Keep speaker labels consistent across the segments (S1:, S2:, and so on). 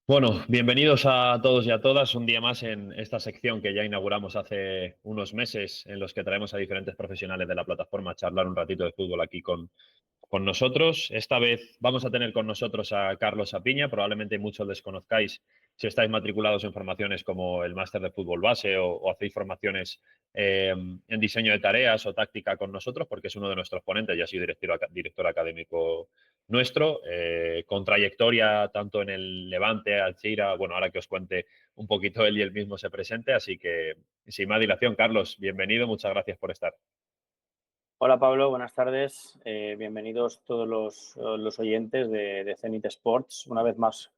S1: Bueno, bienvenidos a todos y a todas un día más en esta sección que ya inauguramos hace unos meses, en los que traemos a diferentes profesionales de la plataforma a charlar un ratito de fútbol aquí con nosotros. Esta vez vamos a tener con nosotros a Carlos Apiña. Probablemente muchos les conozcáis si estáis matriculados en formaciones como el máster de fútbol base o hacéis formaciones en diseño de tareas o táctica con nosotros, porque es uno de nuestros ponentes y ha sido director académico nuestro, con trayectoria tanto en el Levante, Alcira, bueno, ahora que os cuente un poquito él y él mismo se presente, así que sin más dilación, Carlos, bienvenido, muchas gracias por estar.
S2: Hola Pablo, buenas tardes. Bienvenidos todos los oyentes de Zenit Sports. Una vez más,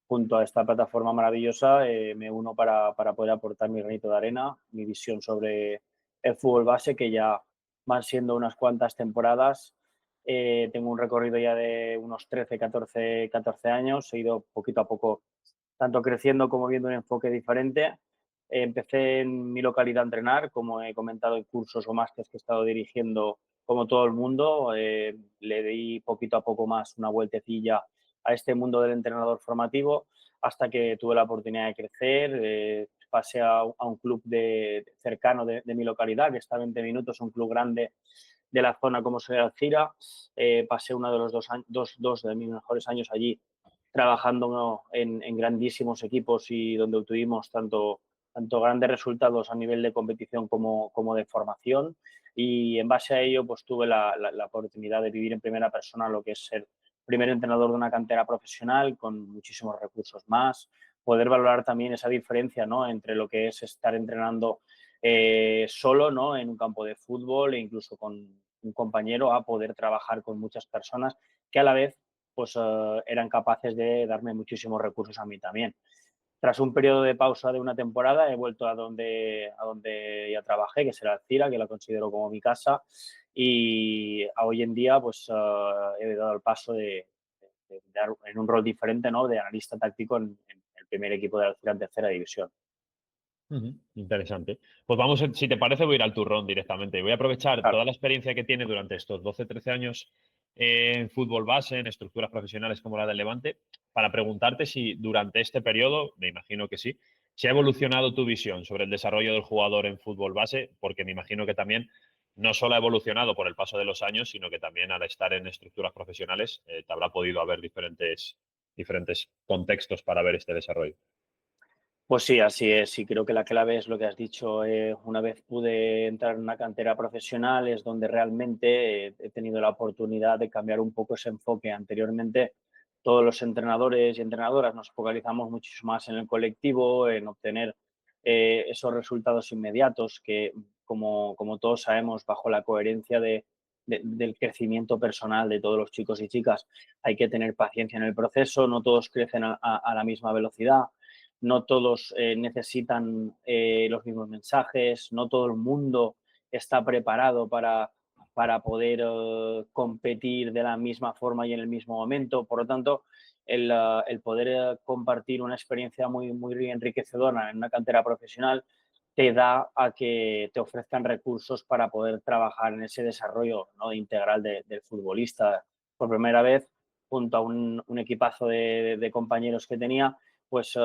S2: junto a esta plataforma maravillosa, me uno para poder aportar mi granito de arena, mi visión sobre el fútbol base, que ya van siendo unas cuantas temporadas. Tengo un recorrido ya de unos 13, 14 años. He ido poquito a poco tanto creciendo como viendo un enfoque diferente. Empecé en mi localidad a entrenar, como he comentado, en cursos o másteres que he estado dirigiendo como todo el mundo. Le di poquito a poco más una vueltecilla a este mundo del entrenador formativo hasta que tuve la oportunidad de crecer. Pasé a un club cercano de mi localidad, que está a 20 minutos, un club grande de la zona como soy Alcira. Pasé uno de los dos de mis mejores años allí trabajando en grandísimos equipos y donde obtuvimos tanto grandes resultados a nivel de competición como de formación. Y en base a ello, pues tuve la oportunidad de vivir en primera persona lo que es ser primer entrenador de una cantera profesional con muchísimos recursos más, poder valorar también esa diferencia, ¿no?, entre lo que es estar entrenando solo, ¿no?, en un campo de fútbol e incluso con un compañero, a poder trabajar con muchas personas que a la vez pues eran capaces de darme muchísimos recursos a mí también. Tras un periodo de pausa de una temporada, he vuelto a donde ya trabajé, que será Cira, que la considero como mi casa, y hoy en día pues he dado el paso de dar en un rol diferente, ¿no?, de analista táctico en el primer equipo de Alcira en tercera división.
S1: Ujú, interesante. Pues vamos, si te parece, voy a ir al turrón directamente. Voy a aprovechar
S2: Claro.
S1: toda la experiencia que tiene durante estos 12, 13 años en fútbol base, en estructuras profesionales como la del Levante, para preguntarte si durante este periodo, me imagino que sí, si ha evolucionado tu visión sobre el desarrollo del jugador en fútbol base, porque me imagino que también no solo ha evolucionado por el paso de los años, sino que también al estar en estructuras profesionales te habrá podido haber diferentes contextos para ver este desarrollo.
S2: Pues sí, así es. Y creo que la clave es lo que has dicho. Una vez pude entrar en una cantera profesional, es donde realmente he tenido la oportunidad de cambiar un poco ese enfoque. Anteriormente, todos los entrenadores y entrenadoras nos focalizamos muchísimo más en el colectivo, en obtener esos resultados inmediatos que, como todos sabemos, bajo la coherencia del crecimiento personal de todos los chicos y chicas, hay que tener paciencia en el proceso. No todos crecen a la misma velocidad, no todos necesitan los mismos mensajes, no todo el mundo está preparado para poder competir de la misma forma y en el mismo momento. Por lo tanto, el poder compartir una experiencia muy enriquecedora en una cantera profesional te da a que te ofrezcan recursos para poder trabajar en ese desarrollo, ¿no?, integral del futbolista. Por primera vez, junto a un equipazo de compañeros que tenía, pues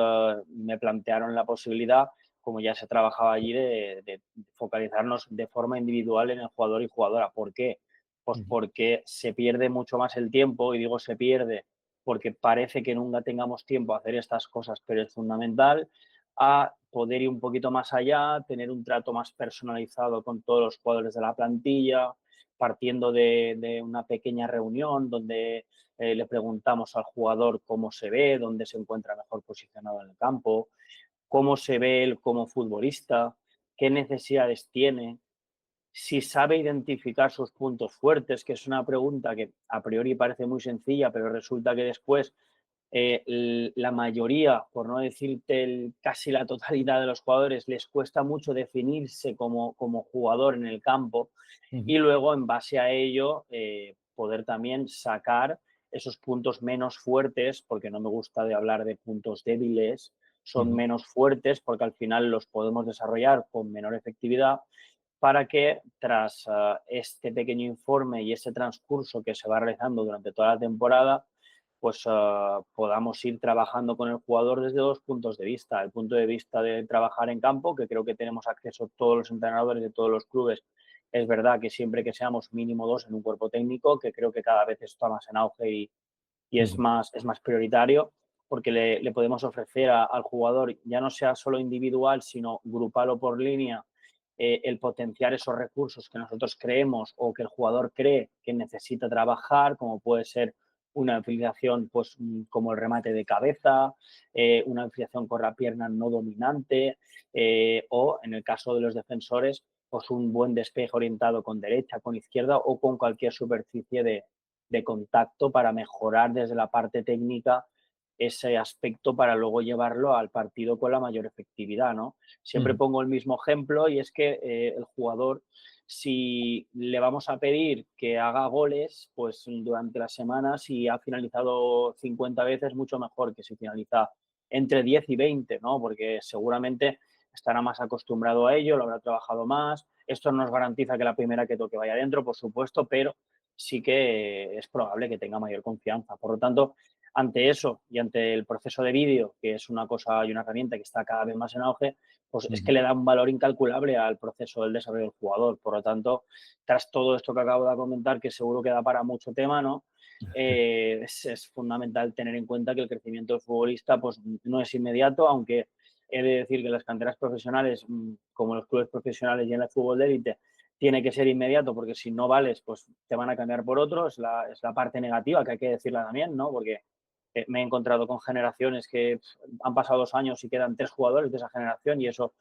S2: me plantearon la posibilidad, como ya se trabajaba allí, de focalizarnos de forma individual en el jugador y jugadora. ¿Por qué? Pues
S1: Ujú,
S2: porque se pierde mucho más el tiempo, y digo se pierde porque parece que nunca tengamos tiempo a hacer estas cosas, pero es fundamental, a poder ir un poquito más allá, tener un trato más personalizado con todos los jugadores de la plantilla, partiendo de una pequeña reunión donde le preguntamos al jugador cómo se ve, dónde se encuentra mejor posicionado en el campo, cómo se ve él como futbolista, qué necesidades tiene, si sabe identificar sus puntos fuertes, que es una pregunta que a priori parece muy sencilla, pero resulta que después la mayoría, por no decirte casi la totalidad de los jugadores, les cuesta mucho definirse como jugador en el campo,
S1: ujú,
S2: y luego en base a ello poder también sacar esos puntos menos fuertes, porque no me gusta de hablar de puntos débiles, son
S1: ujú.
S2: menos fuertes porque al final los podemos desarrollar con menor efectividad, para que tras este pequeño informe y ese transcurso que se va realizando durante toda la temporada, pues podamos ir trabajando con el jugador desde dos puntos de vista. El punto de vista de trabajar en campo, que creo que tenemos acceso todos los entrenadores de todos los clubes. Es verdad que siempre que seamos mínimo dos en un cuerpo técnico, que creo que cada vez está más en auge y
S1: Ujú,
S2: es más prioritario, porque le podemos ofrecer al jugador, ya no sea solo individual, sino grupal o por línea, el potenciar esos recursos que nosotros creemos o que el jugador cree que necesita trabajar, como puede ser una infiltración pues, como el remate de cabeza, una infiltración con la pierna no dominante, o en el caso de los defensores, pues un buen despeje orientado con derecha, con izquierda o con cualquier superficie de contacto para mejorar desde la parte técnica ese aspecto para luego llevarlo al partido con la mayor efectividad, ¿no? Siempre
S1: ujú,
S2: pongo el mismo ejemplo y es que el jugador, si le vamos a pedir que haga goles, pues durante la semana, si ha finalizado 50 veces, mucho mejor que si finaliza entre 10 y 20, ¿no? Porque seguramente estará más acostumbrado a ello, lo habrá trabajado más. Esto no nos garantiza que la primera que toque vaya adentro, por supuesto, pero sí que es probable que tenga mayor confianza. Por lo tanto, ante eso y ante el proceso de vídeo, que es una cosa y una herramienta que está cada vez más en auge, pues es que
S1: ujú.
S2: le da un valor incalculable al proceso del desarrollo del jugador. Por lo tanto, tras todo esto que acabo de comentar, que seguro que da para mucho tema, ¿no? Es fundamental tener en cuenta que el crecimiento del futbolista pues, no es inmediato, aunque he de decir que las canteras profesionales, como los clubes profesionales y en el fútbol de élite, tiene que ser inmediato porque si no vales, pues te van a cambiar por otro. Es la parte negativa que hay que decirla también, ¿no? Porque me he encontrado con generaciones que han pasado 2 años y quedan 3 jugadores de esa generación y eso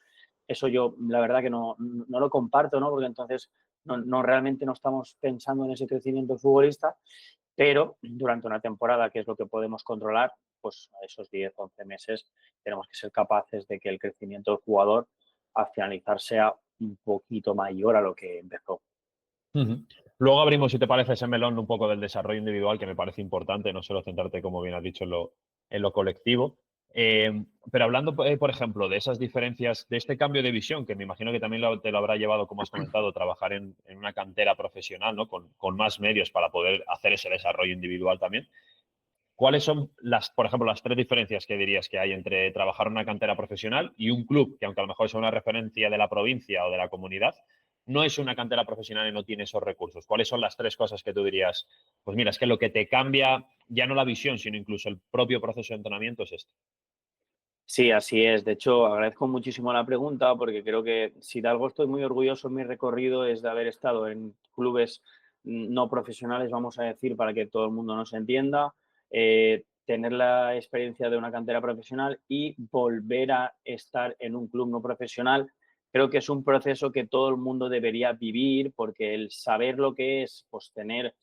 S2: yo la verdad que no lo comparto, ¿no? Porque entonces realmente no estamos pensando en ese crecimiento futbolista, pero durante una temporada, que es lo que podemos controlar, pues a esos 10 11 meses tenemos que ser capaces de que el crecimiento del jugador al finalizar sea un poquito mayor a lo que empezó.
S1: Ujú. Luego abrimos, si te parece, ese melón un poco del desarrollo individual, que me parece importante, no solo centrarte, como bien has dicho, en lo colectivo. Pero hablando, por ejemplo, de esas diferencias, de este cambio de visión, que me imagino que también te lo habrá llevado, como has comentado, trabajar en una cantera profesional, ¿no? Con más medios para poder hacer ese desarrollo individual también. ¿Cuáles son las, por ejemplo, las tres diferencias que dirías que hay entre trabajar en una cantera profesional y un club que, aunque a lo mejor sea una referencia de la provincia o de la comunidad, no es una cantera profesional y no tiene esos recursos? ¿Cuáles son las tres cosas que tú dirías? Pues mira, es que lo que te cambia ya no la visión, sino incluso el propio proceso de entrenamiento es esto.
S2: Sí, así es. De hecho, agradezco muchísimo la pregunta porque creo que si de algo estoy muy orgulloso en mi recorrido es de haber estado en clubes no profesionales, vamos a decir, para que todo el mundo nos entienda, tener la experiencia de una cantera profesional y volver a estar en un club no profesional. Creo que es un proceso que todo el mundo debería vivir porque el saber lo que es, pues tener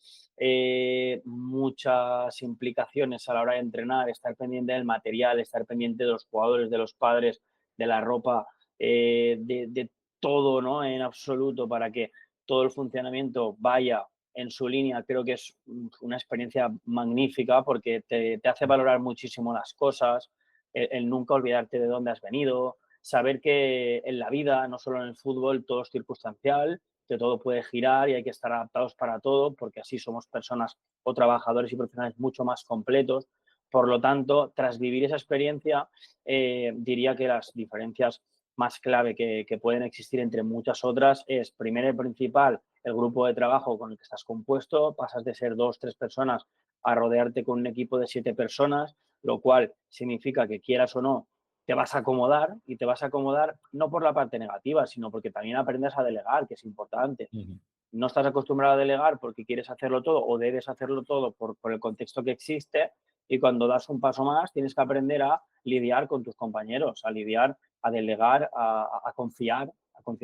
S2: muchas implicaciones a la hora de entrenar, estar pendiente del material, estar pendiente de los jugadores, de los padres, de la ropa, de todo, ¿no? En absoluto para que todo el funcionamiento vaya en su línea, creo que es una experiencia magnífica porque te hace valorar muchísimo las cosas, el nunca olvidarte de dónde has venido, saber que en la vida, no solo en el fútbol, todo es circunstancial, que todo puede girar y hay que estar adaptados para todo, porque así somos personas o trabajadores y profesionales mucho más completos. Por lo tanto, tras vivir esa experiencia, diría que las diferencias más clave que pueden existir entre muchas otras es, primero y principal, el grupo de trabajo con el que estás compuesto. Pasas de ser 2 3 personas a rodearte con un equipo de 7 personas, lo cual significa que quieras o no, te vas a acomodar y te vas a acomodar no por la parte negativa, sino porque también aprendes a delegar, que es importante.
S1: Ujú,
S2: No estás acostumbrado a delegar porque quieres hacerlo todo o debes hacerlo todo por el contexto que existe y cuando das un paso más tienes que aprender a lidiar con tus compañeros, a lidiar, a delegar, a confiar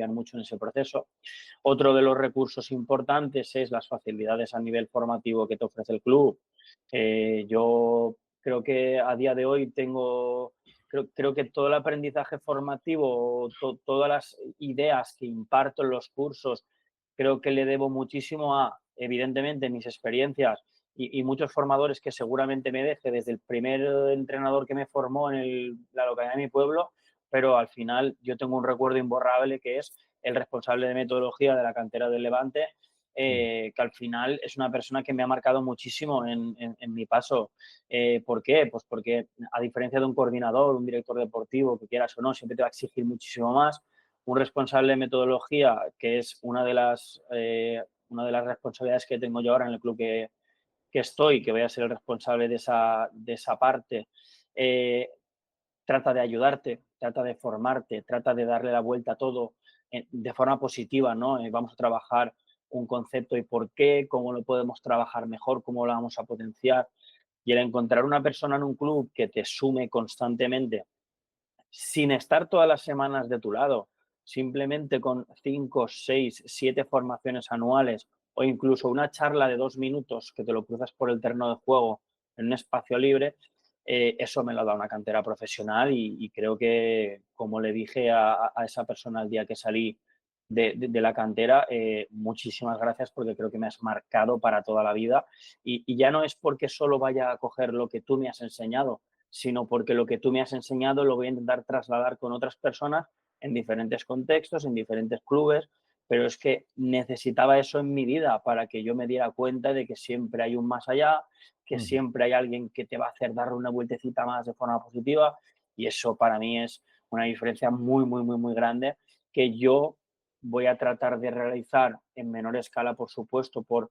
S2: mucho en ese proceso. Otro de los recursos importantes es las facilidades a nivel formativo que te ofrece el club. Yo creo que a día de hoy creo que todo el aprendizaje formativo, todas las ideas que imparto en los cursos, creo que le debo muchísimo a, evidentemente, mis experiencias y muchos formadores que seguramente me deje desde el primer entrenador que me formó en la localidad de mi pueblo, pero al final yo tengo un recuerdo imborrable que es el responsable de metodología de la cantera del Levante, que al final es una persona que me ha marcado muchísimo en mi paso. ¿Por qué? Pues porque a diferencia de un coordinador, un director deportivo, que quieras o no, siempre te va a exigir muchísimo más. Un responsable de metodología, que es una de las responsabilidades que tengo yo ahora en el club que estoy, que voy a ser el responsable de esa parte, trata de ayudarte, trata de formarte, trata de darle la vuelta a todo de forma positiva, ¿no? Vamos a trabajar un concepto y por qué, cómo lo podemos trabajar mejor, cómo lo vamos a potenciar. Y el encontrar una persona en un club que te sume constantemente sin estar todas las semanas de tu lado, simplemente con 5, 6, 7 formaciones anuales o incluso una charla de 2 minutos que te lo cruzas por el terreno de juego en un espacio libre, eso me lo da una cantera profesional y creo que, como le dije a esa persona el día que salí de la cantera, muchísimas gracias porque creo que me has marcado para toda la vida y ya no es porque solo vaya a coger lo que tú me has enseñado, sino porque lo que tú me has enseñado lo voy a intentar trasladar con otras personas en diferentes contextos, en diferentes clubes, pero es que necesitaba eso en mi vida para que yo me diera cuenta de que siempre hay un más allá, que siempre hay alguien que te va a hacer dar una vueltecita más de forma positiva y eso para mí es una diferencia muy, muy, muy, muy grande que yo voy a tratar de realizar en menor escala, por supuesto, por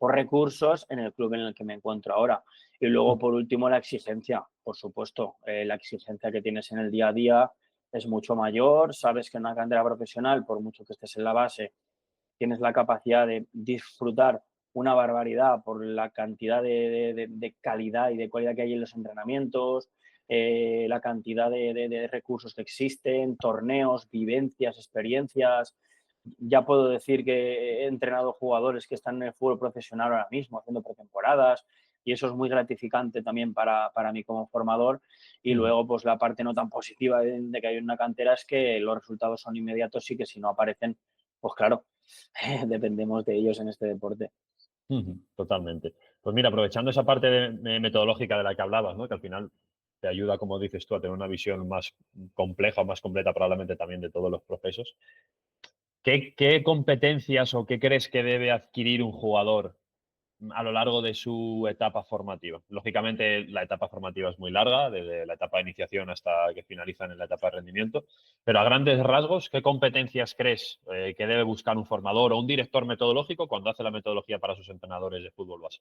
S2: recursos en el club en el que me encuentro ahora. Y luego, por último, la exigencia, por supuesto. La exigencia que tienes en el día a día es mucho mayor. Sabes que en una cantera profesional, por mucho que estés en la base, tienes la capacidad de disfrutar una barbaridad por la cantidad de calidad y de cualidad que hay en los entrenamientos, la cantidad de recursos que existen, torneos, vivencias, experiencias. Ya puedo decir que he entrenado jugadores que están en el fútbol profesional ahora mismo, haciendo pretemporadas, y eso es muy gratificante también para mí como formador. Y luego, pues la parte no tan positiva de que hay una cantera es que los resultados son inmediatos y que si no aparecen, pues claro, dependemos de ellos en este deporte.
S1: Totalmente. Pues mira, aprovechando esa parte metodológica de la que hablabas, ¿no? Que al final te ayuda, como dices tú, a tener una visión más compleja o más completa probablemente también de todos los procesos. ¿Qué competencias o qué crees que debe adquirir un jugador a lo largo de su etapa formativa? Lógicamente, la etapa formativa es muy larga, desde la etapa de iniciación hasta que finalizan en la etapa de rendimiento, pero a grandes rasgos, ¿qué competencias crees que debe buscar un formador o un director metodológico cuando hace la metodología para sus entrenadores de fútbol base?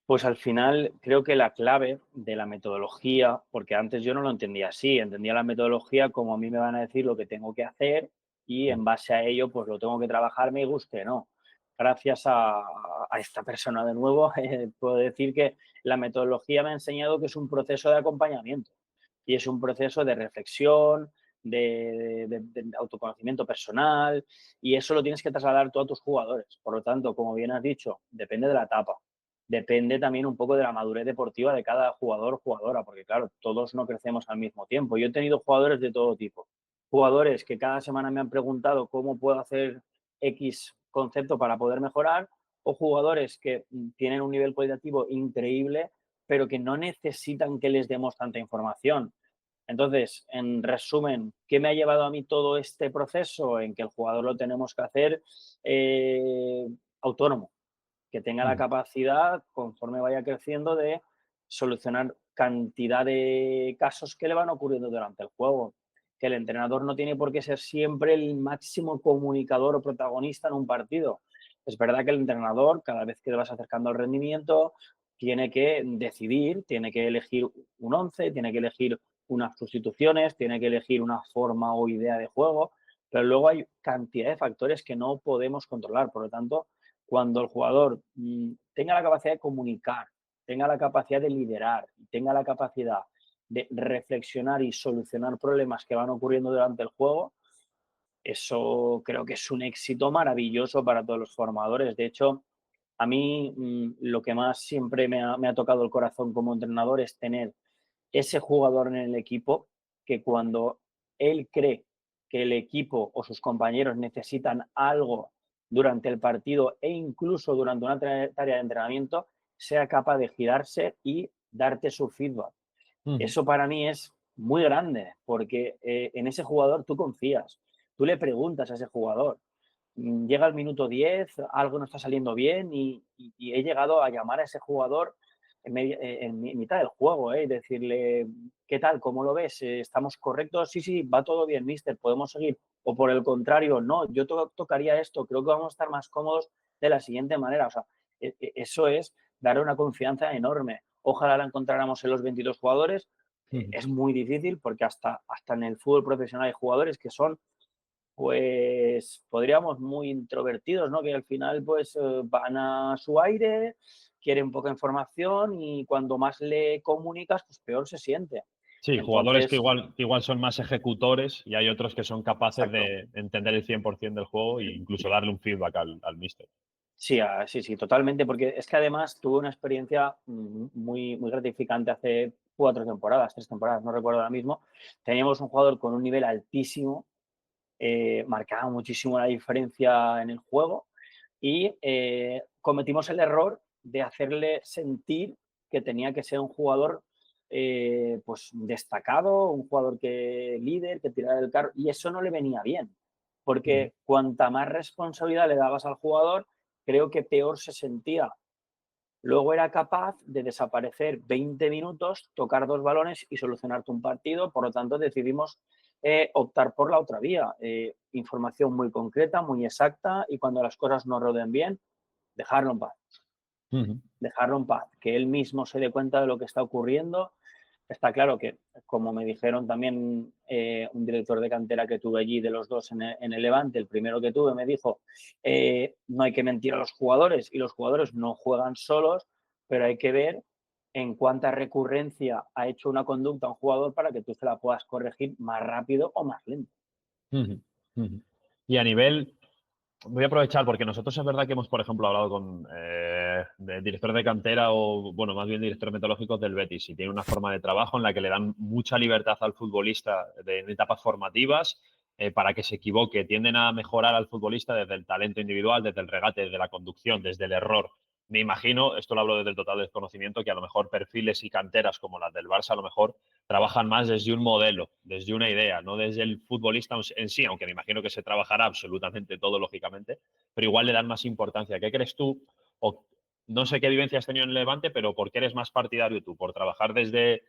S2: Pues al final creo que la clave de la metodología, porque antes yo no lo entendía así, entendía la metodología como a mí me van a decir lo que tengo que hacer y en base a ello pues lo tengo que trabajar, me guste, no. Gracias a esta persona de nuevo, puedo decir que la metodología me ha enseñado que es un proceso de acompañamiento y es un proceso de reflexión, de autoconocimiento personal y eso lo tienes que trasladar tú a tus jugadores. Por lo tanto, como bien has dicho, depende de la etapa. Depende también un poco de la madurez deportiva de cada jugador o jugadora, porque claro, todos no crecemos al mismo tiempo. Yo he tenido jugadores de todo tipo. Jugadores que cada semana me han preguntado cómo puedo hacer X concepto para poder mejorar, o jugadores que tienen un nivel cualitativo increíble, pero que no necesitan que les demos tanta información. Entonces, en resumen, ¿qué me ha llevado a mí todo este proceso? En que el jugador lo tenemos que hacer autónomo, que tenga la capacidad, conforme vaya creciendo, de solucionar cantidad de casos que le van ocurriendo durante el juego. Que el entrenador no tiene por qué ser siempre el máximo comunicador o protagonista en un partido. Es verdad que el entrenador, cada vez que le vas acercando al rendimiento, tiene que decidir, tiene que elegir un once, tiene que elegir unas sustituciones, tiene que elegir una forma o idea de juego, pero luego hay cantidad de factores que no podemos controlar. Por lo tanto, cuando el jugador tenga la capacidad de comunicar, tenga la capacidad de liderar, tenga la capacidad de reflexionar y solucionar problemas que van ocurriendo durante el juego, eso creo que es un éxito maravilloso para todos los formadores. De hecho, a mí lo que más siempre me ha tocado el corazón como entrenador es tener ese jugador en el equipo que cuando él cree que el equipo o sus compañeros necesitan algo durante el partido e incluso durante una tarea de entrenamiento, sea capaz de girarse y darte su feedback. Eso para mí es muy grande porque en ese jugador tú confías, tú le preguntas a ese jugador. llega el minuto 10, algo no está saliendo bien y he llegado a llamar a ese jugador en mitad del juego, y decirle, ¿qué tal? ¿Cómo lo ves? ¿Estamos correctos? Sí, sí, va todo bien, mister, podemos seguir. O por el contrario, no, yo tocaría esto, creo que vamos a estar más cómodos de la siguiente manera. O sea, eso es dar una confianza enorme. Ojalá la encontráramos en los 22 jugadores.
S1: Ujú.
S2: Es muy difícil porque hasta en el fútbol profesional hay jugadores que son, pues, podríamos muy introvertidos, ¿no? Que al final, pues, van a su aire, quieren poca información y cuando más le comunicas, pues peor se siente.
S1: Sí, jugadores
S2: Entonces,
S1: que igual son más ejecutores y hay otros que son capaces
S2: exacto.
S1: de entender el 100% del juego e incluso darle un feedback al míster.
S2: Sí, sí, sí, totalmente, porque es que además tuve una experiencia muy gratificante hace 4 temporadas, 3 temporadas, no recuerdo ahora mismo. Teníamos un jugador con un nivel altísimo, marcaba muchísimo la diferencia en el juego y cometimos el error de hacerle sentir que tenía que ser un jugador, pues destacado, un jugador que líder, que tirara del carro, y eso no le venía bien,
S1: Ujú,
S2: porque cuanta más responsabilidad le dabas al jugador, creo que peor se sentía. Luego era capaz de desaparecer 20 minutos, tocar 2 balones y solucionarte un partido. Por lo tanto, decidimos optar por la otra vía. Información muy concreta, muy exacta y cuando las cosas no roden bien, dejarlo en paz.
S1: ujú,
S2: Dejarlo en paz. Que él mismo se dé cuenta de lo que está ocurriendo. Está claro que, como me dijeron también un director de cantera que tuve allí de los dos en el Levante, el primero que tuve me dijo, no hay que mentir a los jugadores y los jugadores no juegan solos, pero hay que ver en cuánta recurrencia ha hecho una conducta un jugador para que tú se la puedas corregir más rápido o más lento.
S1: ujú, ujú. Y a nivel, voy a aprovechar porque nosotros es verdad que hemos, por ejemplo, hablado con directores de cantera o, bueno, más bien directores metodológicos del Betis y tiene una forma de trabajo en la que le dan mucha libertad al futbolista en etapas formativas para que se equivoque. Tienden a mejorar al futbolista desde el talento individual, desde el regate, desde la conducción, desde el error. Me imagino, esto lo hablo desde el total desconocimiento, que a lo mejor perfiles y canteras como las del Barça a lo mejor trabajan más desde un modelo, desde una idea, no desde el futbolista en sí, aunque me imagino que se trabajará absolutamente todo, lógicamente, pero igual le dan más importancia. ¿Qué crees tú? O no sé qué vivencia has tenido en el Levante, pero ¿por qué eres más partidario tú? ¿Por trabajar desde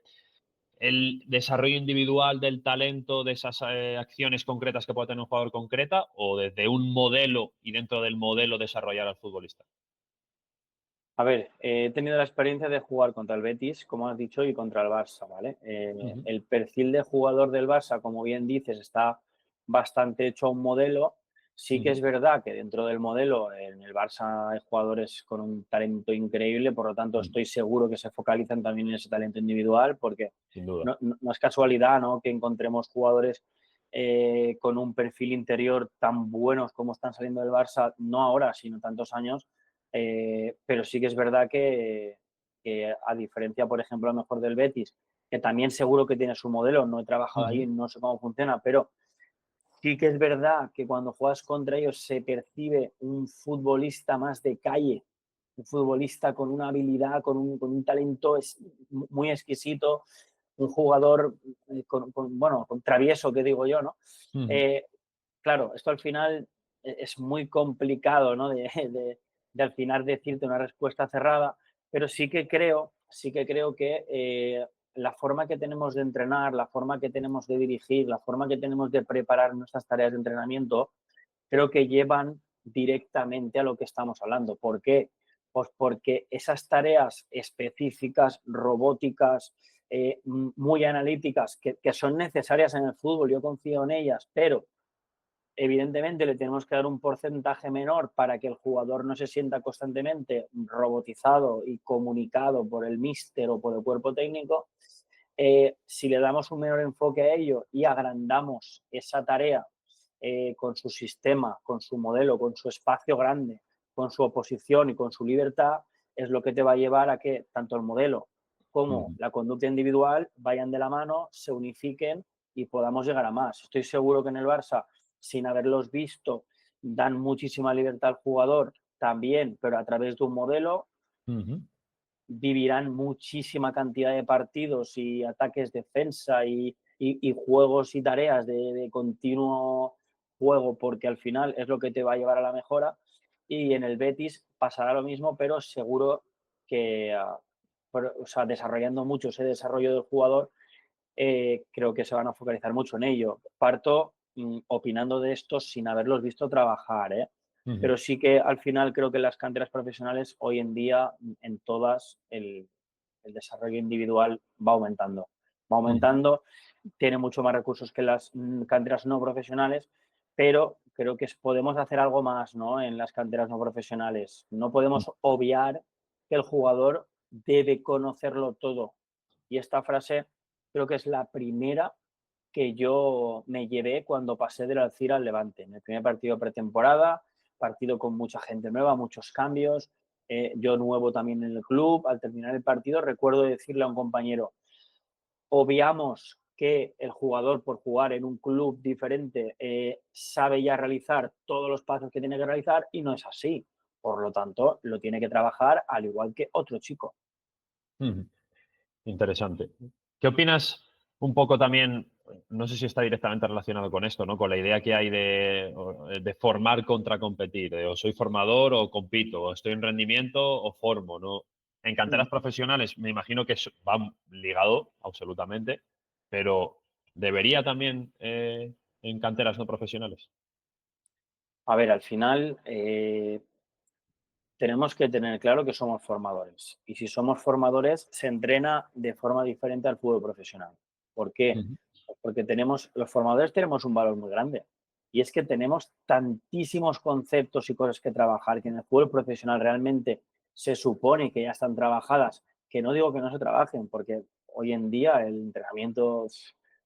S1: el desarrollo individual del talento, de esas acciones concretas que puede tener un jugador concreta, o desde un modelo y dentro del modelo desarrollar al futbolista?
S2: A ver, he tenido la experiencia de jugar contra el Betis, como has dicho, y contra el Barça, ¿vale?
S1: Ujú,
S2: El perfil de jugador del Barça, como bien dices, está bastante hecho a un modelo. Sí que
S1: ujú,
S2: es verdad que dentro del modelo en el Barça hay jugadores con un talento increíble, por lo tanto
S1: ujú,
S2: estoy seguro que se focalizan también en ese talento individual, porque
S1: sin duda.
S2: no es casualidad, ¿no?, que encontremos jugadores con un perfil interior tan buenos como están saliendo del Barça, no ahora, sino tantos años, pero sí que es verdad que, a diferencia, por ejemplo, a lo mejor del Betis, que también seguro que tiene su modelo, no he trabajado ahí,
S1: Ujú,
S2: no sé cómo funciona, pero sí que es verdad que cuando juegas contra ellos se percibe un futbolista más de calle, un futbolista con una habilidad, con un talento muy exquisito, un jugador bueno, con travieso, que digo yo, ¿no?
S1: ujú,
S2: Eh, claro, esto al final es muy complicado, ¿no? De al final decirte una respuesta cerrada, pero sí que creo que la forma que tenemos de entrenar, la forma que tenemos de dirigir, la forma que tenemos de preparar nuestras tareas de entrenamiento, creo que llevan directamente a lo que estamos hablando. ¿Por qué? Pues porque esas tareas específicas, robóticas, muy analíticas, que son necesarias en el fútbol, yo confío en ellas, pero evidentemente le tenemos que dar un porcentaje menor para que el jugador no se sienta constantemente robotizado y comunicado por el míster o por el cuerpo técnico. Si le damos un menor enfoque a ello y agrandamos esa tarea con su sistema, con su modelo, con su espacio grande, con su oposición y con su libertad, es lo que te va a llevar a que tanto el modelo como
S1: ujú,
S2: la conducta individual vayan de la mano, se unifiquen y podamos llegar a más. Estoy seguro que en el Barça, sin haberlos visto, dan muchísima libertad al jugador también, pero a través de un modelo
S1: ujú,
S2: vivirán muchísima cantidad de partidos y ataques defensa y juegos y tareas de continuo juego, porque al final es lo que te va a llevar a la mejora. Y en el Betis pasará lo mismo, pero seguro que, o sea, desarrollando mucho ese desarrollo del jugador, creo que se van a focalizar mucho en ello. Parto opinando de esto sin haberlos visto trabajar, ¿eh?
S1: Ujú,
S2: Pero sí que al final creo que las canteras profesionales hoy en día, en todas, el desarrollo individual va aumentando. Va
S1: ujú,
S2: aumentando, tiene mucho más recursos que las canteras no profesionales, pero creo que podemos hacer algo más, ¿no? En las canteras no profesionales. No podemos obviar que el jugador debe conocerlo todo. Y esta frase creo que es la primera que yo me llevé cuando pasé del Alcira al Levante. En el primer partido pretemporada, partido con mucha gente nueva, muchos cambios, yo nuevo también en el club. Al terminar el partido recuerdo decirle a un compañero, obviamos que el jugador por jugar en un club diferente sabe ya realizar todos los pasos que tiene que realizar y no es así. Por lo tanto, lo tiene que trabajar al igual que otro chico.
S1: ujú. Interesante. ¿Qué opinas un poco también, no sé si está directamente relacionado con esto, ¿no? Con la idea que hay de formar contra competir, de o soy formador o compito, o estoy en rendimiento o formo, ¿no? En canteras profesionales me imagino que va ligado absolutamente, pero ¿debería también en canteras no profesionales?
S2: A ver, al final tenemos que tener claro que somos formadores. Y si somos formadores, se entrena de forma diferente al fútbol profesional. ¿Por qué?
S1: Ujú,
S2: Pues porque los formadores tenemos un valor muy grande. Y es que tenemos tantísimos conceptos y cosas que trabajar que en el fútbol profesional realmente se supone que ya están trabajadas, que no digo que no se trabajen, porque hoy en día el entrenamiento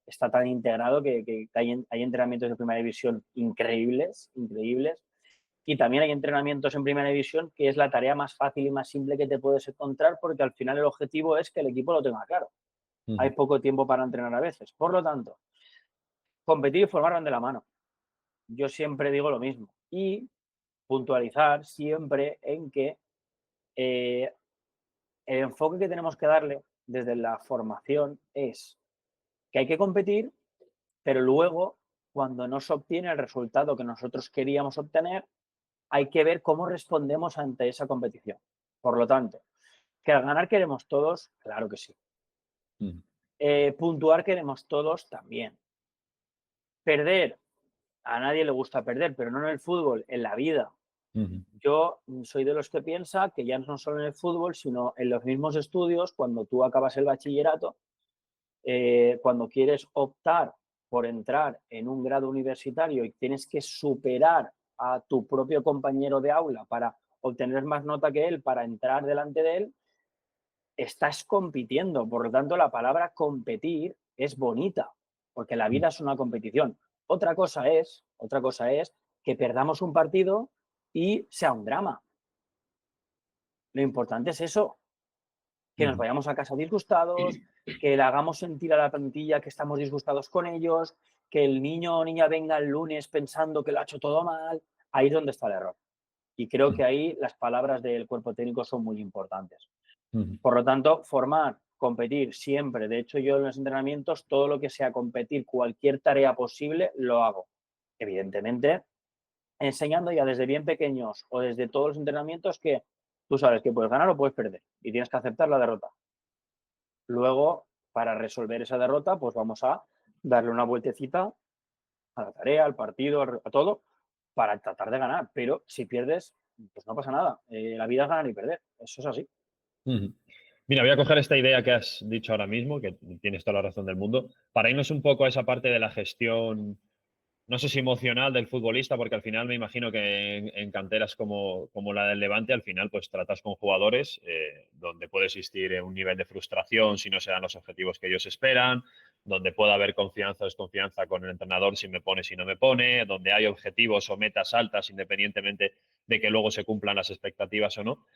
S2: está tan integrado que hay entrenamientos de primera división increíbles, increíbles, y también hay entrenamientos en primera división que es la tarea más fácil y más simple que te puedes encontrar porque al final el objetivo es que el equipo lo tenga claro. Hay
S1: ujú,
S2: poco tiempo para entrenar a veces. Por lo tanto, competir y formar van de la mano. Yo siempre digo lo mismo. Y puntualizar siempre en que eh, el enfoque que tenemos que darle desde la formación es que hay que competir, pero luego, cuando no se obtiene el resultado que nosotros queríamos obtener, hay que ver cómo respondemos ante esa competición. Por lo tanto, ¿que al ganar queremos todos? Claro que sí.
S1: ujú,
S2: Puntuar queremos todos también. Perder, a nadie le gusta perder, pero no en el fútbol, en la vida.
S1: ujú,
S2: Yo soy de los que piensa que ya no solo en el fútbol, sino en los mismos estudios, cuando tú acabas el bachillerato, cuando quieres optar por entrar en un grado universitario y tienes que superar a tu propio compañero de aula para obtener más nota que él, para entrar delante de él, estás compitiendo. Por lo tanto, la palabra competir es bonita, porque la vida es una competición. Otra cosa es que perdamos un partido y sea un drama. Lo importante es eso, que nos
S1: ujú,
S2: vayamos a casa disgustados, que le hagamos sentir a la plantilla que estamos disgustados con ellos, que el niño o niña venga el lunes pensando que lo ha hecho todo mal. Ahí es donde está el error. Y creo que ahí las palabras del cuerpo técnico son muy importantes.
S1: ujú,
S2: Por lo tanto, formar, competir siempre. De hecho, yo en los entrenamientos, todo lo que sea competir, cualquier tarea posible, lo hago. Evidentemente, enseñando ya desde bien pequeños o desde todos los entrenamientos que tú sabes que puedes ganar o puedes perder y tienes que aceptar la derrota. Luego, para resolver esa derrota, pues vamos a darle una vueltecita a la tarea, al partido, a todo, para tratar de ganar. Pero si pierdes, pues no pasa nada. La vida es ganar y perder. Eso es así.
S1: ujú. Mira, voy a coger esta idea que has dicho ahora mismo, que tienes toda la razón del mundo, para irnos un poco a esa parte de la gestión, no sé si emocional del futbolista, porque al final me imagino que en canteras como la del Levante, al final pues tratas con jugadores donde puede existir un nivel de frustración si no se dan los objetivos que ellos esperan, donde pueda haber confianza o desconfianza con el entrenador si me pone, si no me pone, donde hay objetivos o metas altas independientemente de que luego se cumplan las expectativas o no.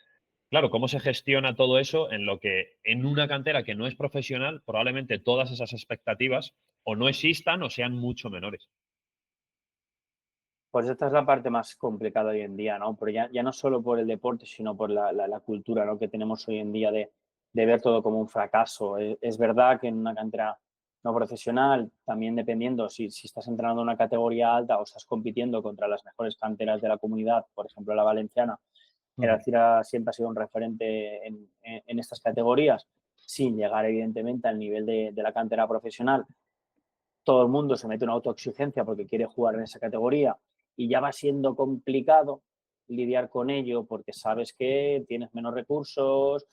S1: Claro, ¿cómo se gestiona todo eso en lo que en una cantera que no es profesional, probablemente todas esas expectativas o no existan o sean mucho menores?
S2: Pues esta es la parte más complicada hoy en día, ¿no? Pero ya no solo por el deporte, sino por la cultura, ¿no? Que tenemos hoy en día de ver todo como un fracaso. Es verdad que en una cantera no profesional, también dependiendo si estás entrenando en una categoría alta o estás compitiendo contra las mejores canteras de la comunidad, por ejemplo, la valenciana. El
S1: Ujú,
S2: Alcira siempre ha sido un referente en estas categorías, sin llegar, evidentemente, al nivel de la cantera profesional. Todo el mundo se mete una autoexigencia porque quiere jugar en esa categoría y ya va siendo complicado lidiar con ello porque sabes que tienes menos recursos,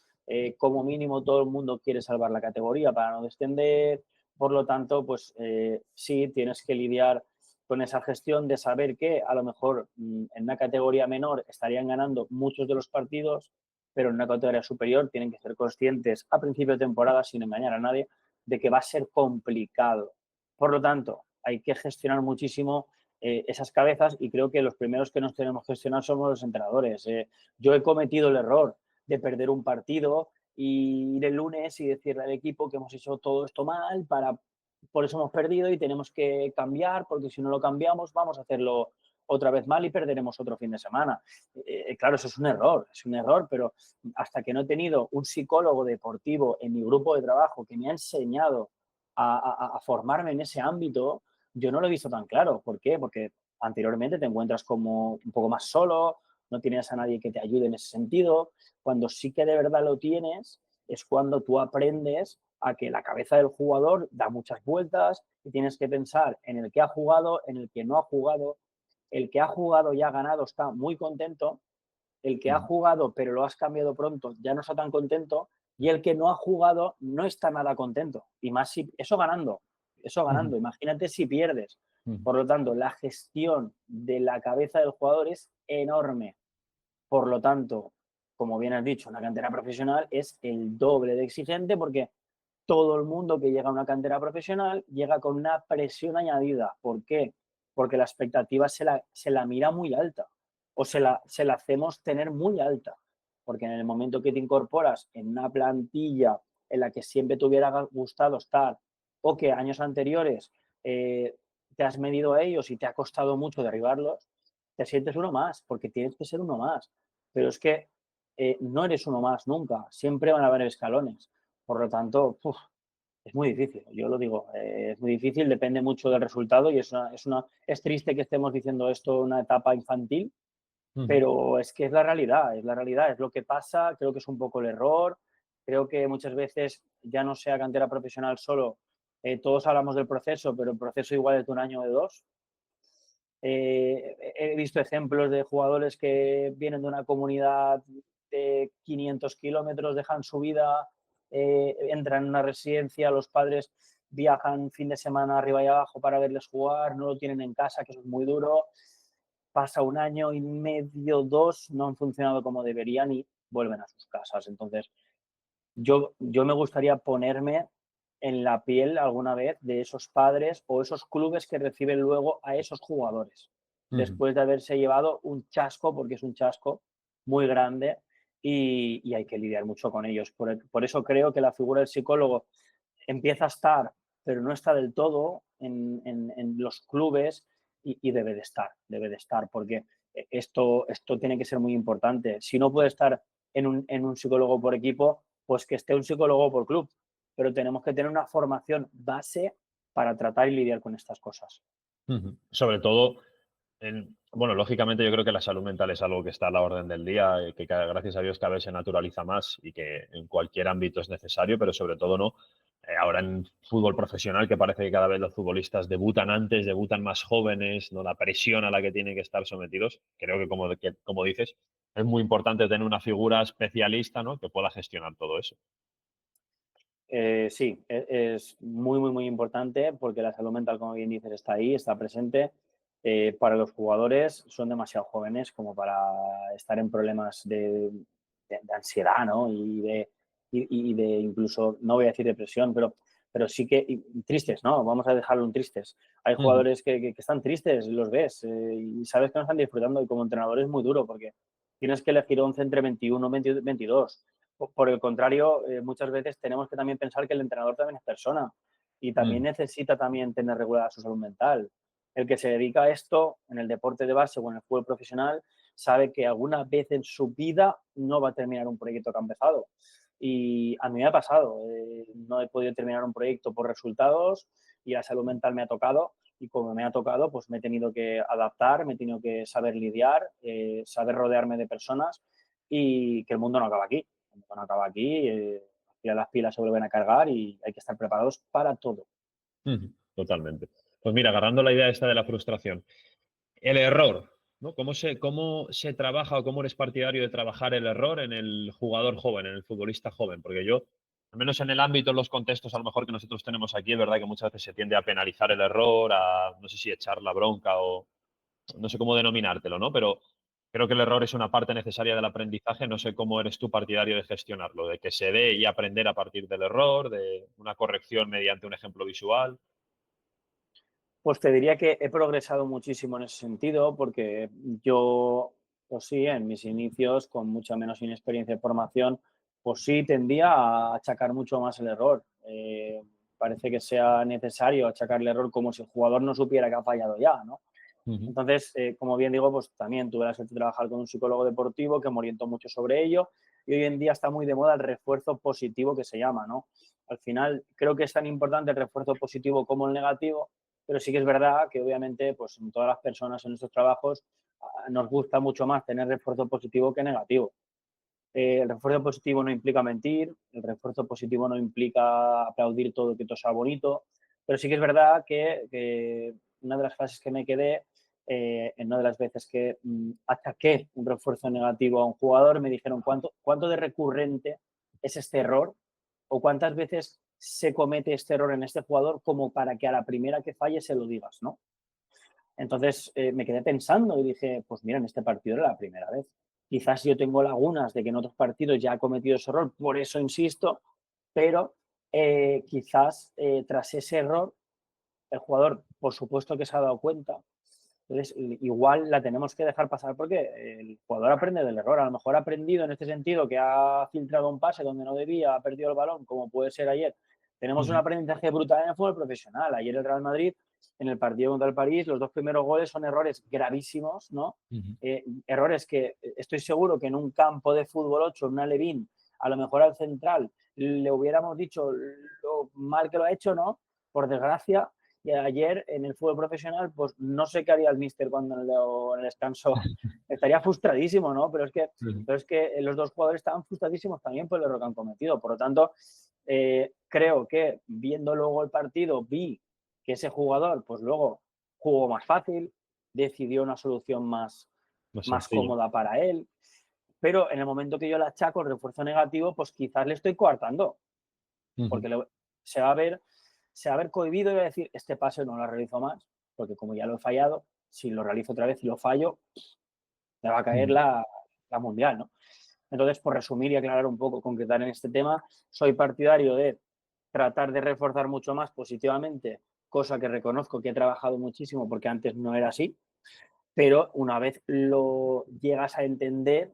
S2: como mínimo todo el mundo quiere salvar la categoría para no descender, por lo tanto, pues sí, tienes que lidiar con esa gestión de saber que a lo mejor en una categoría menor estarían ganando muchos de los partidos, pero en una categoría superior tienen que ser conscientes a principio de temporada, sin engañar a nadie, de que va a ser complicado. Por lo tanto, hay que gestionar muchísimo esas cabezas y creo que los primeros que nos tenemos que gestionar somos los entrenadores. Yo he cometido el error de perder un partido y ir el lunes y decirle al equipo que hemos hecho todo esto mal, por eso hemos perdido y tenemos que cambiar, porque si no lo cambiamos vamos a hacerlo otra vez mal y perderemos otro fin de semana. Claro, eso es un error, pero hasta que no he tenido un psicólogo deportivo en mi grupo de trabajo que me ha enseñado a formarme en ese ámbito, yo no lo he visto tan claro. ¿Por qué? Porque anteriormente te encuentras como un poco más solo, no tienes a nadie que te ayude en ese sentido. Cuando sí que de verdad lo tienes, es cuando tú aprendes a que la cabeza del jugador da muchas vueltas y tienes que pensar en el que ha jugado, en el que no ha jugado. El que ha jugado y ha ganado está muy contento, el que ha
S1: ujú,
S2: jugado pero lo has cambiado pronto ya no está tan contento y el que no ha jugado no está nada contento. Y más si eso
S1: ujú,
S2: ganando. Imagínate si pierdes.
S1: ujú,
S2: Por lo tanto, la gestión de la cabeza del jugador es enorme. Por lo tanto, como bien has dicho, una cantera profesional es el doble de exigente porque todo el mundo que llega a una cantera profesional llega con una presión añadida. ¿Por qué? Porque la expectativa se la mira muy alta o se la hacemos tener muy alta. Porque en el momento que te incorporas en una plantilla en la que siempre te hubiera gustado estar o que años anteriores eh, te has medido a ellos y te ha costado mucho derribarlos, te sientes uno más, porque tienes que ser uno más. Pero es que no eres uno más nunca, siempre van a haber escalones. Por lo tanto, es muy difícil, yo lo digo, es muy difícil, depende mucho del resultado y es triste que estemos diciendo esto en una etapa infantil,
S1: ujú,
S2: pero es que es la realidad, es lo que pasa, creo que es un poco el error, creo que muchas veces ya no sea cantera profesional solo, todos hablamos del proceso, pero el proceso igual es de un año o de dos. He visto ejemplos de jugadores que vienen de una comunidad de 500 kilómetros, dejan su vida, entran en una residencia, los padres viajan fin de semana arriba y abajo para verles jugar, no lo tienen en casa, que eso es muy duro. Pasa un año y medio, dos, no han funcionado como deberían y vuelven a sus casas. Entonces, yo me gustaría ponerme en la piel alguna vez de esos padres o esos clubes que reciben luego a esos jugadores,
S1: ujú.
S2: después de haberse llevado un chasco, porque es un chasco muy grande y hay que lidiar mucho con ellos. Por eso creo que la figura del psicólogo empieza a estar, pero no está del todo en los clubes y debe de estar, porque esto tiene que ser muy importante. Si no puede estar en un psicólogo por equipo, pues que esté un psicólogo por club, pero tenemos que tener una formación base para tratar y lidiar con estas cosas.
S1: Ujú. Sobre todo, bueno, lógicamente yo creo que la salud mental es algo que está a la orden del día, que gracias a Dios cada vez se naturaliza más y que en cualquier ámbito es necesario, pero sobre todo no. Ahora en fútbol profesional, que parece que cada vez los futbolistas debutan antes, debutan más jóvenes, ¿no? La presión a la que tienen que estar sometidos. Creo que, como dices, es muy importante tener una figura especialista, ¿no? Que pueda gestionar todo eso.
S2: Sí, es muy, muy, muy importante porque la salud mental, como bien dices, está ahí, está presente. Para los jugadores son demasiado jóvenes como para estar en problemas de ansiedad, ¿no? Y de incluso, no voy a decir depresión, pero sí que y tristes, ¿no? Vamos a dejarlo en tristes. Hay
S1: Ujú,
S2: jugadores que están tristes, los ves, y sabes que no están disfrutando y como entrenador es muy duro porque tienes que elegir 11 entre 21, 20, 22. Por el contrario, muchas veces tenemos que también pensar que el entrenador también es persona y también
S1: ujú,
S2: necesita también tener regulada su salud mental. El que se dedica a esto en el deporte de base o en el fútbol profesional sabe que alguna vez en su vida no va a terminar un proyecto que ha empezado. Y a mí me ha pasado, no he podido terminar un proyecto por resultados y la salud mental me ha tocado y como me ha tocado, pues me he tenido que adaptar, me he tenido que saber lidiar, saber rodearme de personas y que el mundo no acaba aquí. El mundo no acaba aquí, al final las pilas se vuelven a cargar y hay que estar preparados para todo.
S1: Ujú, totalmente. Pues mira, agarrando la idea esta de la frustración, el error, ¿no? ¿Cómo se trabaja o cómo eres partidario de trabajar el error en el jugador joven, en el futbolista joven? Porque yo, al menos en el ámbito, en los contextos a lo mejor que nosotros tenemos aquí, es verdad que muchas veces se tiende a penalizar el error, a no sé si echar la bronca o no sé cómo denominártelo, ¿no? Pero creo que el error es una parte necesaria del aprendizaje. No sé cómo eres tú partidario de gestionarlo, de que se dé y aprender a partir del error, de una corrección mediante un ejemplo visual.
S2: Pues te diría que he progresado muchísimo en ese sentido, porque yo, pues sí, en mis inicios, con mucha menos inexperiencia y formación, pues sí tendía a achacar mucho más el error. Parece que sea necesario achacar el error como si el jugador no supiera que ha fallado ya, ¿no?
S1: Ujú,
S2: Entonces, como bien digo, pues también tuve la suerte de trabajar con un psicólogo deportivo que me orientó mucho sobre ello y hoy en día está muy de moda el refuerzo positivo que se llama, ¿no? Al final, creo que es tan importante el refuerzo positivo como el negativo, pero sí que es verdad que obviamente, pues en todas las personas en estos trabajos nos gusta mucho más tener refuerzo positivo que negativo. El refuerzo positivo no implica mentir, el refuerzo positivo no implica aplaudir todo que todo sea bonito, pero sí que es verdad que una de las frases que me quedé, en una de las veces que ataqué un refuerzo negativo a un jugador, me dijeron cuánto de recurrente es este error o cuántas veces se comete este error en este jugador como para que a la primera que falle se lo digas, ¿no? Entonces me quedé pensando y dije, pues mira, en este partido era la primera vez. Quizás yo tengo lagunas de que en otros partidos ya he cometido ese error, por eso insisto, pero quizás tras ese error el jugador, por supuesto que se ha dado cuenta. Entonces, igual la tenemos que dejar pasar porque el jugador aprende del error. A lo mejor ha aprendido en este sentido que ha filtrado un pase donde no debía, ha perdido el balón, como puede ser ayer. Tenemos un
S1: ujú,
S2: aprendizaje brutal en el fútbol profesional. Ayer el Real Madrid, en el partido contra el París, los dos primeros goles son errores gravísimos, ¿no?
S1: ujú.
S2: Errores que estoy seguro que en un campo de fútbol 8, en una Levín, a lo mejor al central le hubiéramos dicho lo mal que lo ha hecho, ¿no? Por desgracia, y ayer en el fútbol profesional, pues no sé qué haría el míster cuando en el descanso estaría frustradísimo, ¿no?
S1: Ujú,
S2: Pero es que los dos jugadores estaban frustradísimos también por el error que han cometido. Por lo tanto, creo que viendo luego el partido, vi que ese jugador, pues luego jugó más fácil, decidió una solución
S1: más
S2: más
S1: sencillo.
S2: cómoda para él, pero en el momento que yo le achaco el refuerzo negativo, pues quizás le estoy coartando,
S1: Ujú,
S2: porque se va a ver, se va a ver cohibido y va a decir, este pase no lo realizo más, porque como ya lo he fallado, si lo realizo otra vez y lo fallo, me va a caer
S1: ujú,
S2: la mundial, ¿no? Entonces, por resumir y aclarar un poco, concretar en este tema, soy partidario de tratar de reforzar mucho más positivamente, cosa que reconozco que he trabajado muchísimo porque antes no era así, pero una vez lo llegas a entender,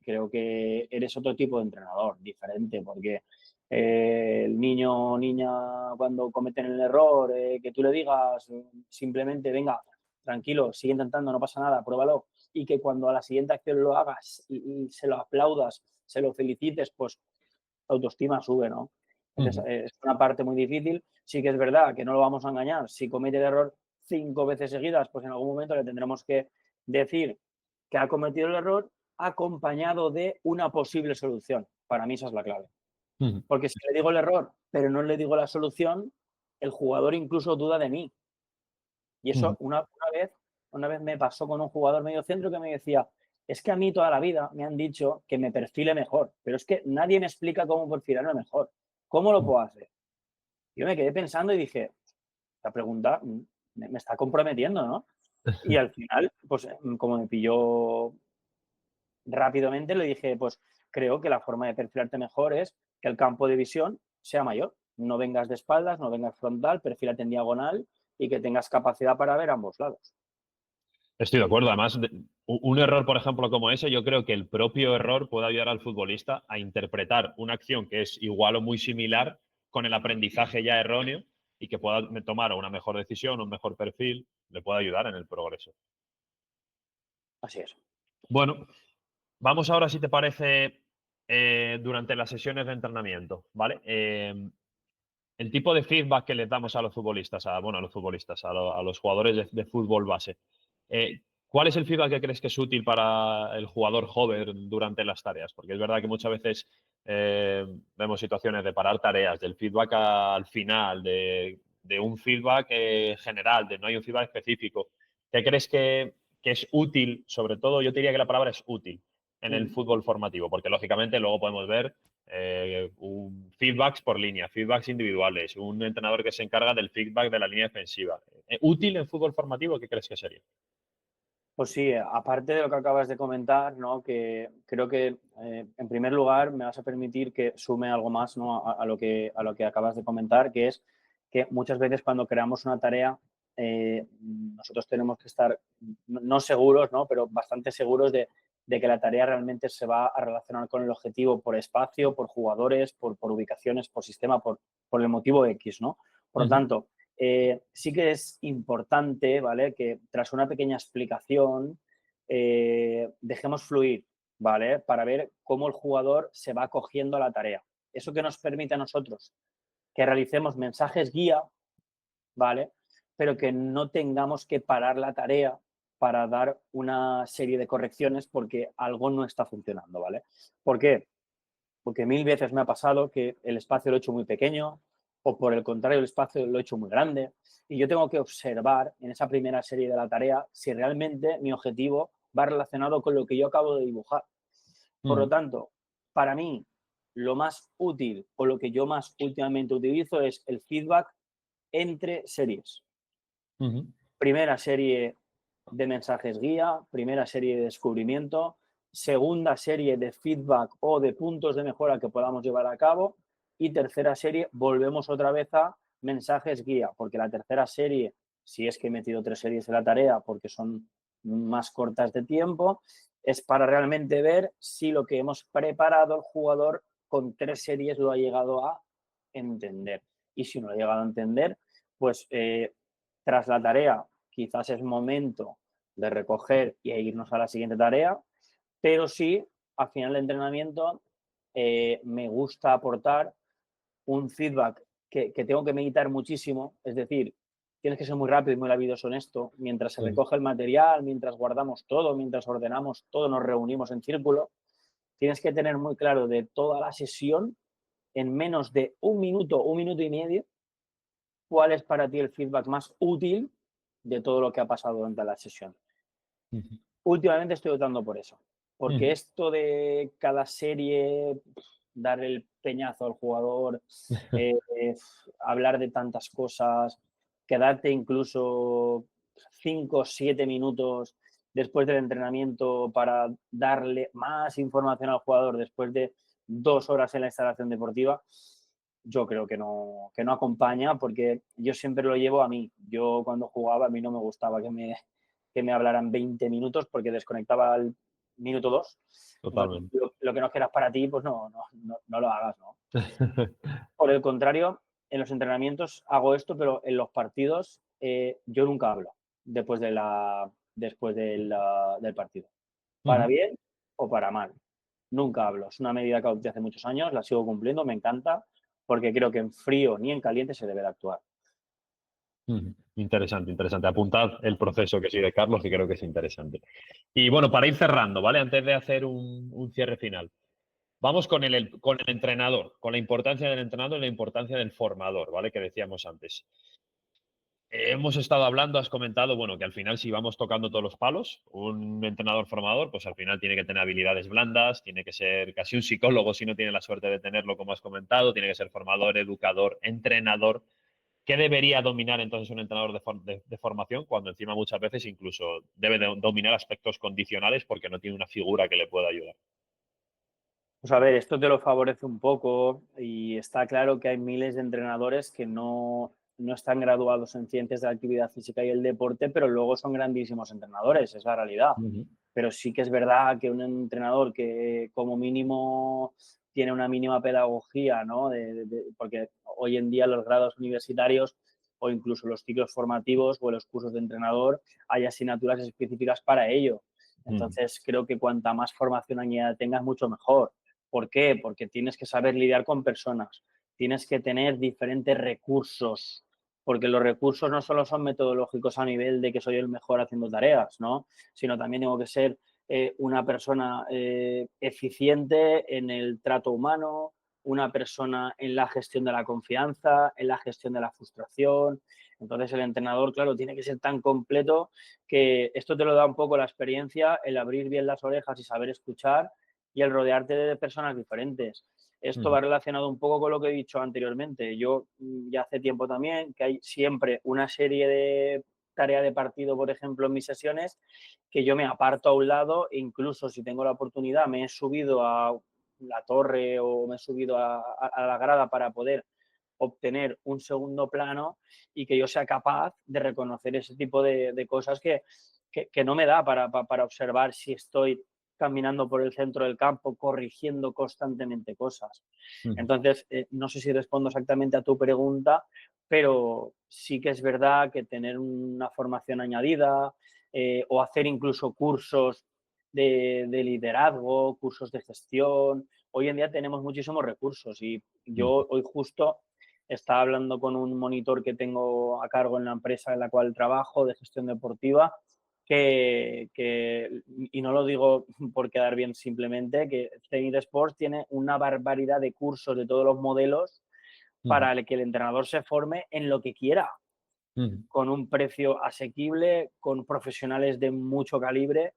S2: creo que eres otro tipo de entrenador, diferente, porque el niño o niña cuando cometen el error, que tú le digas simplemente, venga, tranquilo, sigue intentando, no pasa nada, pruébalo, y que cuando a la siguiente acción lo hagas y se lo aplaudas, se lo felicites, pues la autoestima sube, ¿no? Entonces,
S1: ujú.
S2: es una parte muy difícil. Sí que es verdad que no lo vamos a engañar. Si comete el error 5 veces seguidas, pues en algún momento le tendremos que decir que ha cometido el error acompañado de una posible solución. Para mí esa es la clave.
S1: Ujú.
S2: Porque si le digo el error, pero no le digo la solución, el jugador incluso duda de mí. Y eso
S1: Ujú,
S2: una vez me pasó con un jugador medio centro que me decía, es que a mí toda la vida me han dicho que me perfile mejor, pero es que nadie me explica cómo perfilarme mejor. ¿Cómo lo
S1: ujú.
S2: puedo hacer? Yo me quedé pensando y dije, esta pregunta me está comprometiendo, ¿no? Y al final, pues como me pilló rápidamente, le dije, pues creo que la forma de perfilarte mejor es que el campo de visión sea mayor. No vengas de espaldas, no vengas frontal, perfílate en diagonal y que tengas capacidad para ver ambos lados.
S1: Estoy de acuerdo. Además, un error, por ejemplo, como ese, yo creo que el propio error puede ayudar al futbolista a interpretar una acción que es igual o muy similar con el aprendizaje ya erróneo y que pueda tomar una mejor decisión, un mejor perfil, le puede ayudar en el progreso.
S2: Así es.
S1: Bueno, vamos ahora, si te parece, durante las sesiones de entrenamiento, ¿vale? El tipo de feedback que les damos a los futbolistas, bueno, a los futbolistas, a los jugadores de fútbol base. ¿Cuál es el feedback que crees que es útil para el jugador joven durante las tareas? Porque es verdad que muchas veces vemos situaciones de parar tareas, del feedback al final, de un feedback general, de no hay un feedback específico. ¿Qué crees que es útil? Sobre todo, yo te diría que la palabra es útil en el fútbol formativo, porque lógicamente luego podemos ver feedbacks por línea, feedbacks individuales, un entrenador que se encarga del feedback de la línea defensiva. ¿Útil en fútbol formativo? ¿Qué crees que sería?
S2: Pues sí, aparte de lo que acabas de comentar, ¿no? Que creo que en primer lugar me vas a permitir que sume algo más, ¿no? A lo que acabas de comentar, que es que muchas veces cuando creamos una tarea nosotros tenemos que estar no seguros, ¿no? Pero bastante seguros de que la tarea realmente se va a relacionar con el objetivo por espacio, por jugadores, por ubicaciones, por sistema, por el motivo X, ¿no? Por lo
S1: Ujú,
S2: tanto, sí que es importante, ¿vale? Que tras una pequeña explicación dejemos fluir, ¿vale? Para ver cómo el jugador se va acogiendo a la tarea. Eso que nos permite a nosotros que realicemos mensajes guía, ¿vale? Pero que no tengamos que parar la tarea para dar una serie de correcciones porque algo no está funcionando, ¿vale? ¿Por qué? Porque mil veces me ha pasado que el espacio lo he hecho muy pequeño o por el contrario el espacio lo he hecho muy grande y yo tengo que observar en esa primera serie de la tarea si realmente mi objetivo va relacionado con lo que yo acabo de dibujar. Por lo
S1: ujú,
S2: tanto, para mí lo más útil o lo que yo más últimamente utilizo es el feedback entre series.
S1: ujú,
S2: Primera serie de mensajes guía, primera serie de descubrimiento, segunda serie de feedback o de puntos de mejora que podamos llevar a cabo y tercera serie volvemos otra vez a mensajes guía, porque la tercera serie, si es que he metido 3 series en la tarea porque son más cortas de tiempo, es para realmente ver si lo que hemos preparado el jugador con 3 series lo ha llegado a entender. Y si no lo ha llegado a entender, pues tras la tarea quizás es momento de recoger y irnos a la siguiente tarea, pero sí, al final del entrenamiento me gusta aportar un feedback que tengo que meditar muchísimo, es decir, tienes que ser muy rápido y muy habilidoso en esto, mientras se
S1: ujú,
S2: recoge el material, mientras guardamos todo, mientras ordenamos todo, nos reunimos en círculo, tienes que tener muy claro de toda la sesión, en menos de un minuto y medio, cuál es para ti el feedback más útil de todo lo que ha pasado durante la sesión.
S1: ujú,
S2: Últimamente estoy optando por eso, porque
S1: ujú.
S2: esto de cada serie, dar el peñazo al jugador, eh, hablar de tantas cosas, quedarte incluso 5 o 7 minutos después del entrenamiento para darle más información al jugador después de 2 horas en la instalación deportiva, yo creo que no acompaña porque yo siempre lo llevo a mí. Yo cuando jugaba a mí no me gustaba que me hablaran 20 minutos porque desconectaba al minuto 2. Entonces,
S1: Totalmente.
S2: lo que no quieras para ti, pues no lo hagas, ¿no? Por el contrario, en los entrenamientos hago esto, pero en los partidos yo nunca hablo después del partido. Para
S1: Ujú,
S2: bien o para mal. Nunca hablo. Es una medida que adopté hace muchos años, la sigo cumpliendo, me encanta, porque creo que en frío ni en caliente se debe de actuar.
S1: ujú. Interesante, interesante. Apuntad el proceso que sigue Carlos, y creo que es interesante. Y bueno, para ir cerrando, ¿vale? Antes de hacer un cierre final. Vamos con el entrenador, con la importancia del entrenador y la importancia del formador, ¿vale? Que decíamos antes. Hemos estado hablando, has comentado, bueno, que al final si vamos tocando todos los palos, un entrenador formador, pues al final tiene que tener habilidades blandas, tiene que ser casi un psicólogo si no tiene la suerte de tenerlo, como has comentado, tiene que ser formador, educador, entrenador. ¿Qué debería dominar entonces un entrenador de formación cuando encima muchas veces incluso debe dominar aspectos condicionales porque no tiene una figura que le pueda ayudar?
S2: Pues a ver, esto te lo favorece un poco y está claro que hay miles de entrenadores que no están graduados en ciencias de la actividad física y el deporte, pero luego son grandísimos entrenadores, es la realidad.
S1: Ujú,
S2: Pero sí que es verdad que un entrenador que como mínimo tiene una mínima pedagogía, ¿no? Porque hoy en día los grados universitarios o incluso los ciclos formativos o los cursos de entrenador hay asignaturas específicas para ello.
S1: ujú,
S2: Entonces creo que cuanta más formación añadida tengas, mucho mejor. ¿Por qué? Porque tienes que saber lidiar con personas, tienes que tener diferentes recursos, porque los recursos no solo son metodológicos a nivel de que soy el mejor haciendo tareas, ¿no? Sino también tengo que ser una persona eficiente en el trato humano, una persona en la gestión de la confianza, en la gestión de la frustración. Entonces el entrenador, claro, tiene que ser tan completo que esto te lo da un poco la experiencia, el abrir bien las orejas y saber escuchar y el rodearte de personas diferentes. Esto va relacionado un poco con lo que he dicho anteriormente. Yo ya hace tiempo también que hay siempre una serie de tarea de partido, por ejemplo, en mis sesiones, que yo me aparto a un lado e incluso si tengo la oportunidad me he subido a la torre o me he subido a la grada para poder obtener un segundo plano y que yo sea capaz de reconocer ese tipo de cosas que no me da para observar si estoy caminando por el centro del campo, corrigiendo constantemente cosas. Entonces, no sé si respondo exactamente a tu pregunta, pero sí que es verdad que tener una formación añadida o hacer incluso cursos de liderazgo, cursos de gestión. Hoy en día tenemos muchísimos recursos y yo hoy justo estaba hablando con un monitor que tengo a cargo en la empresa en la cual trabajo de gestión deportiva, y no lo digo por quedar bien simplemente, que Zenit Sports tiene una barbaridad de cursos de todos los modelos para que el entrenador se forme en lo que quiera, con un precio asequible, con profesionales de mucho calibre,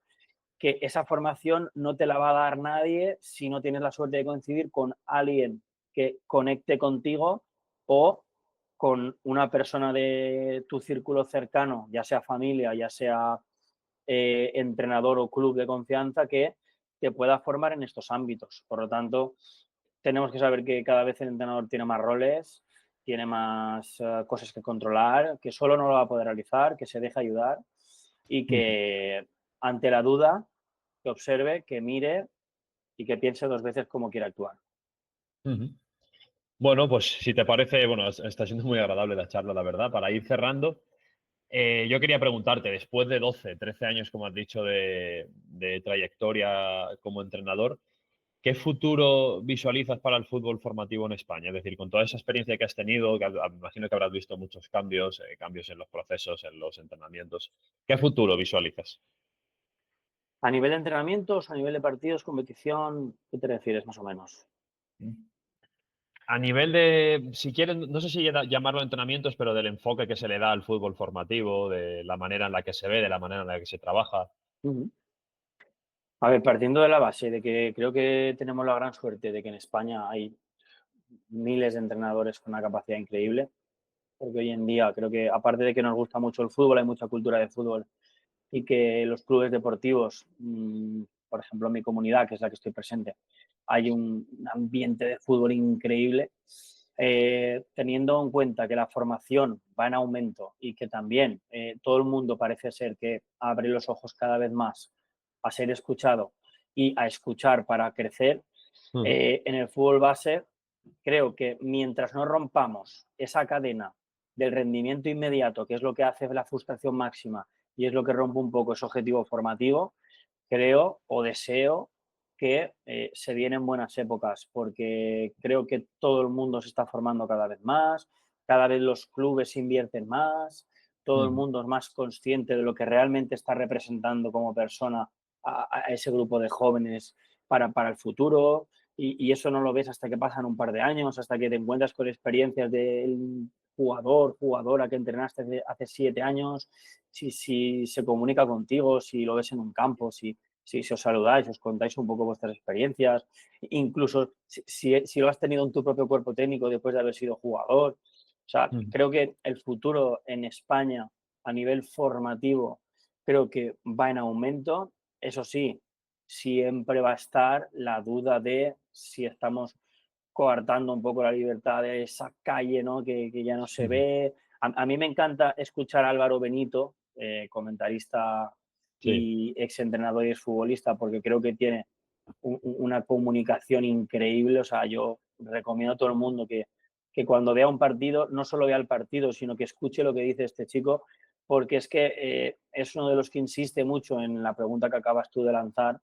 S2: que esa formación no te la va a dar nadie si no tienes la suerte de coincidir con alguien que conecte contigo o con una persona de tu círculo cercano, ya sea familia, ya sea entrenador o club de confianza, que te pueda formar en estos ámbitos. Por lo tanto, tenemos que saber que cada vez el entrenador tiene más roles, tiene más cosas que controlar, que solo no lo va a poder realizar, que se deja ayudar y que ante la duda, que observe, que mire y que piense dos veces cómo quiere actuar.
S1: Bueno, pues si te parece, bueno, está siendo muy agradable la charla, la verdad. Para ir cerrando, yo quería preguntarte, después de 12, 13 años, como has dicho, de trayectoria como entrenador, ¿qué futuro visualizas para el fútbol formativo en España? Es decir, con toda esa experiencia que has tenido, que me imagino que habrás visto muchos cambios, cambios en los procesos, en los entrenamientos. ¿Qué futuro visualizas?
S2: A nivel de entrenamientos, a nivel de partidos, competición, ¿qué te refieres más o menos?
S1: A nivel de, si quieren, no sé si llamarlo entrenamientos, pero del enfoque que se le da al fútbol formativo, de la manera en la que se ve, de la manera en la que se trabaja.
S2: Uh -huh. A ver, partiendo de la base de que creo que tenemos la gran suerte de que en España hay miles de entrenadores con una capacidad increíble, porque hoy en día creo que aparte de que nos gusta mucho el fútbol, hay mucha cultura de fútbol y que los clubes deportivos, por ejemplo, en mi comunidad, que es la que estoy presente, hay un ambiente de fútbol increíble. Teniendo en cuenta que la formación va en aumento y que también todo el mundo parece ser que abre los ojos cada vez más a ser escuchado y a escuchar para crecer,
S1: Ujú,
S2: en el fútbol base, creo que mientras no rompamos esa cadena del rendimiento inmediato, que es lo que hace la frustración máxima y es lo que rompe un poco ese objetivo formativo, creo o deseo que se vienen buenas épocas, porque creo que todo el mundo se está formando cada vez más, cada vez los clubes invierten más, todo el
S1: ujú,
S2: mundo es más consciente de lo que realmente está representando como persona a ese grupo de jóvenes para el futuro, y eso no lo ves hasta que pasan un par de años, hasta que te encuentras con experiencias del jugador, jugadora que entrenaste hace 7 años, si se comunica contigo, si lo ves en un campo, si os saludáis, os contáis un poco vuestras experiencias, incluso si lo has tenido en tu propio cuerpo técnico después de haber sido jugador. O sea,
S1: ujú,
S2: creo que el futuro en España a nivel formativo creo que va en aumento. Eso sí, siempre va a estar la duda de si estamos coartando un poco la libertad de esa calle, ¿no? Que ya no se
S1: ujú.
S2: ve. A mí me encanta escuchar a Álvaro Benito, comentarista
S1: Sí.
S2: y exentrenador y exfutbolista, porque creo que tiene una comunicación increíble. O sea, yo recomiendo a todo el mundo que cuando vea un partido, no solo vea el partido, sino que escuche lo que dice este chico, porque es que es uno de los que insiste mucho en la pregunta que acabas tú de lanzar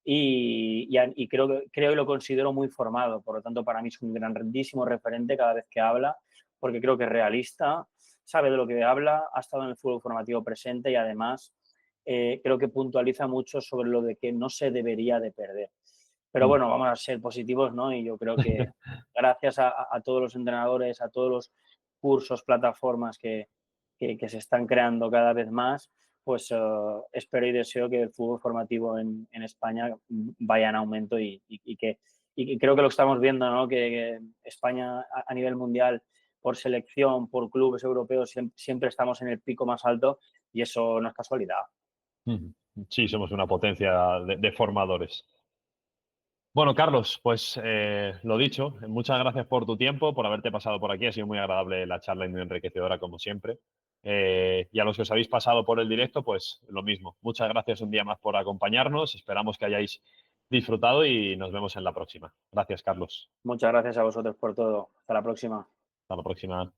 S2: y creo y lo considero muy formado. Por lo tanto, para mí es un grandísimo referente cada vez que habla, porque creo que es realista, sabe de lo que habla, ha estado en el fútbol formativo presente y además creo que puntualiza mucho sobre lo de que no se debería de perder. Pero
S1: Mm.
S2: bueno, vamos a ser positivos, ¿no? Y yo creo que gracias a todos los entrenadores, a todos los cursos, plataformas que se están creando cada vez más, pues espero y deseo que el fútbol formativo en España vaya en aumento y creo que lo estamos viendo, ¿no? Que España a nivel mundial, por selección, por clubes europeos, siempre estamos en el pico más alto y eso no es casualidad.
S1: Ujú. Sí, somos una potencia de formadores. Bueno, Carlos, pues lo dicho, muchas gracias por tu tiempo, por haberte pasado por aquí. Ha sido muy agradable la charla y muy enriquecedora, como siempre. Y a los que os habéis pasado por el directo, pues lo mismo. Muchas gracias un día más por acompañarnos. Esperamos que hayáis disfrutado y nos vemos en la próxima. Gracias, Carlos.
S2: Muchas gracias a vosotros por todo. Hasta la próxima.
S1: Hasta la próxima.